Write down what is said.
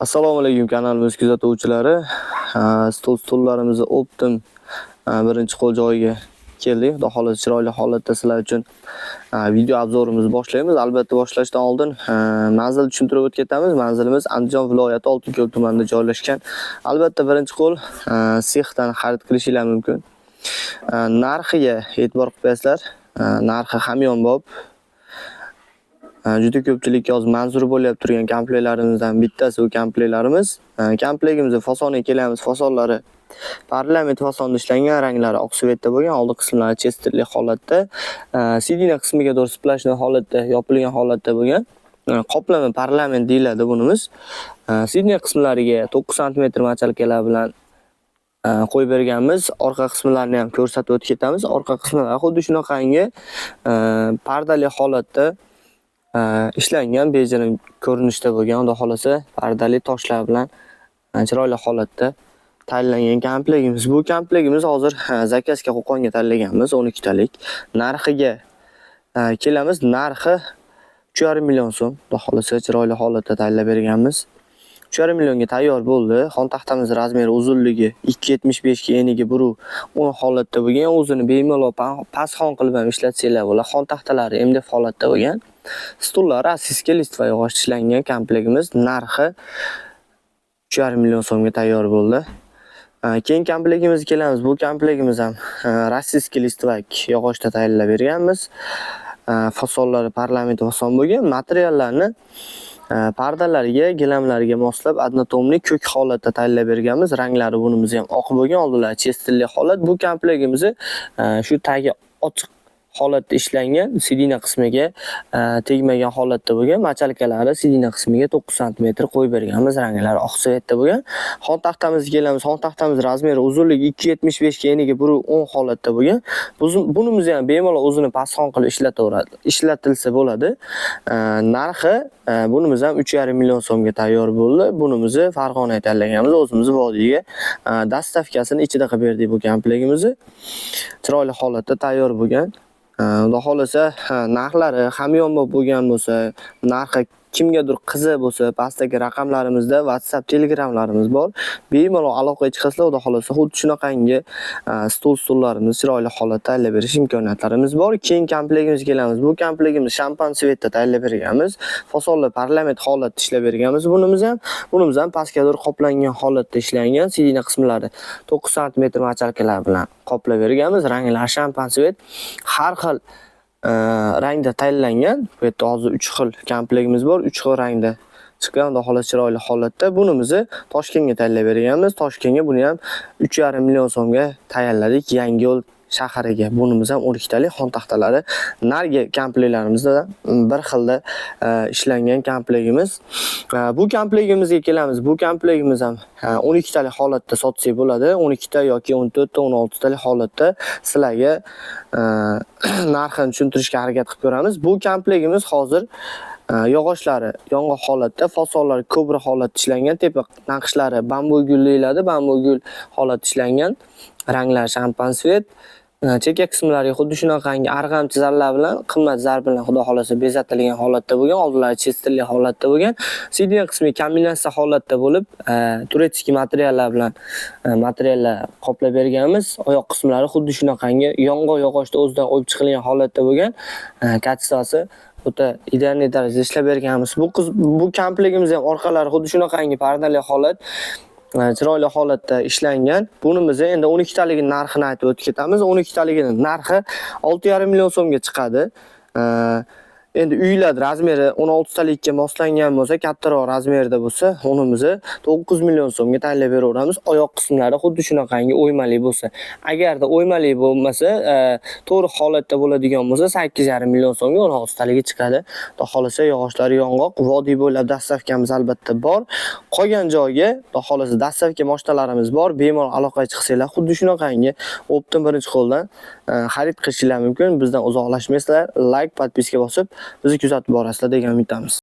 Assalomu alaykum kanalimiz kuzatuvchilari. Stullarimizni optim birinchi qo'l joyiga keldik. Xudo xolasa chiroyli holatda sizlar uchun video obzorimizni boshlaymiz. Albatta boshlashdan oldin manzil tushuntirib o'tib ketamiz. Manzilimiz Andijon viloyati Oltinko'l tumanida joylashgan. Albatta birinchi qo'l sexdan xarid qilishingiz mumkin. Narxiga e'tibor qilibsizlar. Narxi hamyonbop. Juda ko'pchilikka hozir manzur bo'lib turgan komplektlarimizdan bittasi bu komplektlarimiz. Komplektimizni fasoniga kelamiz. Fasonlari parlament fasonda ishlangan, ranglari oq svetda bo'lgan, oldi qismlari chesterli holatda, sidina qismiga doğru splashli holatda, yopilgan holatda bo'lgan. Qoplama parlament deyiladi bunimiz. Sidina qismlariga 9 sm machalkalar bilan qo'yib berganmiz. Orqa qismlarini ham ko'rsatib o'tib ketamiz. Orqa qismlari xuddi shunaqangi pardali holatda ishlangan, bejirim ko'rinishda bo'lgan, xudo xolasa pardali toshlar bilan chiroyli holatda tayyorlangan komplektimiz. Bu komplektimiz hozir zakazga qo'qonga tanlaganmiz 12 talik. Narxiga kelamiz. Narxi 3,5 million so'm. Xudo xolasa chiroyli holatda tayyorlab berganmiz. 3,5 millionga tayyor bo'ldi. Xon taxtamiz razmeri uzunligi 2.75 ga eniga 1.10 holatda bo'lgan. O'zini bemalol past xon qilib ham ishlatsanglar bo'ladi. Xon taxtalari MDF holatda bo'lgan. Stullar asiska list va yog'och ishlangan komplektimiz. Narxi 3,5 million so'mga tayyor bo'ldi. Keyin komplektimiz kelamiz. Bu komplektimiz ham rossiyaskiy listvak yog'ochda tayyorlab berganmiz. Fasonlari parlament fason bo'lgan. Materiallarni pardalariga, gilamlariga moslab adnotomli ko'k holatda tayyorlab berganmiz. Ranglari bunimiz ham oq bo'lgan, oldilari chesterli holat. Bu komplektimizni shu tagi ochiq holatda ishlangan, sidina qismiga tegmagan holatda bo'lgan. Machalkalari sidina qismiga 9 sm qo'yib berganmiz. Ranglari oq svetda bo'lgan. Xon taxtamizga kelamiz. Xon taxtamiz razmeri uzunligi 2.75 ga eniga 1.10 holatda bo'lgan. Bunimiz ham bemalol o'zini past xon qilib ishlatilsa bo'ladi. Narxi bunimiz ham 3,5 million so'mga tayyor bo'ldi. Bunimizni Farg'onaga tanlaganmiz. O'zimiz vodiyga dastavkasini ichida qilib berdik bu komplektimizni. Chiroyli holatda tayyor bo'lgan. Xudo xolasa narxlari hamyonbop bo'lgan bo'lsa, narxi kimgadir qiziq bo'lsa, pastdagi raqamlarimizda WhatsApp, Telegramlarimiz bor. Bemalol aloqaga chiqasizlar, xudo xolasa xuddi shunaqangi stullarimiz chiroyli holatda tayyorlab berish imkoniyatlarimiz bor. Keyin komplektimizga kelamiz. Bu komplektimiz shampan svetda tayyorlab berganmiz. Fasonlar parlament holatda ishlab berganmiz. Bunimiz ham pastga doğru qoplangan holatda ishlangan. Sidina qismlari 9 sm machalkalar bilan qoplab berganmiz. Ranglari shampan svet. Har xil rangda tayyorlangan. Bu yerda hozir 3 xil komplektimiz bor. 3 xil rangda chiqqan, xudo xolasa chiroyli holatda. Bunimizni Toshkentga tayyorlab berganmiz. Toshkentga buni ham 3,5 million so'mga tayyorladik. Yangiyo'l shahariga. Bunimiz ham 12 talik xon taxtalari. Nargi komplektlarimizda bir xilda ishlangan komplektimiz. Bu komplektimizga kelamiz. Bu komplektimiz ham 12 talik holatda sotsak bo'ladi. 12 ta yoki 14 ta, 16 talik holatda sizlarga narxini tushuntirishga harakat qilib ko'ramiz. Bu komplektimiz hozir yog'ochlari yong'oq holatda, fasonlari kobra holatda ishlangan, tepa naqshlari bambu gul deyiladi, bambu gul holatda ishlangan. Ranglari shampan svet. Cheka qismlari xuddi shunaqangi arg'amchi zarlar bilan, qimmat zar bilan xudo xolasa bezatilgan holatda bo'lgan, oldilari chesterli holatda bo'lgan. Sidina qismi kombinatsiya holatda bo'lib, turetskiy materiallar bilan materiallar qoplab berganmiz. Oyoq qismlari xuddi shunaqangi yong'oq yog'ochda o'zidan o'yib chiqilgan holatda bo'lgan. Kachsasi o'ta ideal darajada ishlab berganmiz. Bu komplektimiz ham orqalari xuddi shunaqangi pardali holat, chiroyli holatda ishlangan. Bunimizni endi 12 taligini narxini aytib o'tib ketamiz. 12 taligini narxi 6,5 million so'mga chiqadi. Endi uylar razmeri 16 talikka moslangan bo'lsa, kattaroq razmerda bo'lsa, unimizni 9 million so'mga tayyorlab beraveramiz. Oyoq qismlari xuddi shunaqangi o'ymali bo'lsa. Agarda o'ymali bo'lmasa, to'g'ri holatda bo'ladigan bo'lsa, 8,5 million so'mga 16 taligi chiqadi. Xudo xolasa yog'ochlari yong'oq, vodiy bo'ylab dastavkamiz albatta bor. Qolgan joyga xudo xolasa dastavka moshtalarimiz bor. Bemalol aloqaga chiqsanglar, xuddi shunaqangi optim birinchi qo'ldan xarid qilishingiz mumkin. Bizdan uzoqlashmaysizlar. Like, podpiska bosib bizni kuzatib borasizlar degan umidamiz.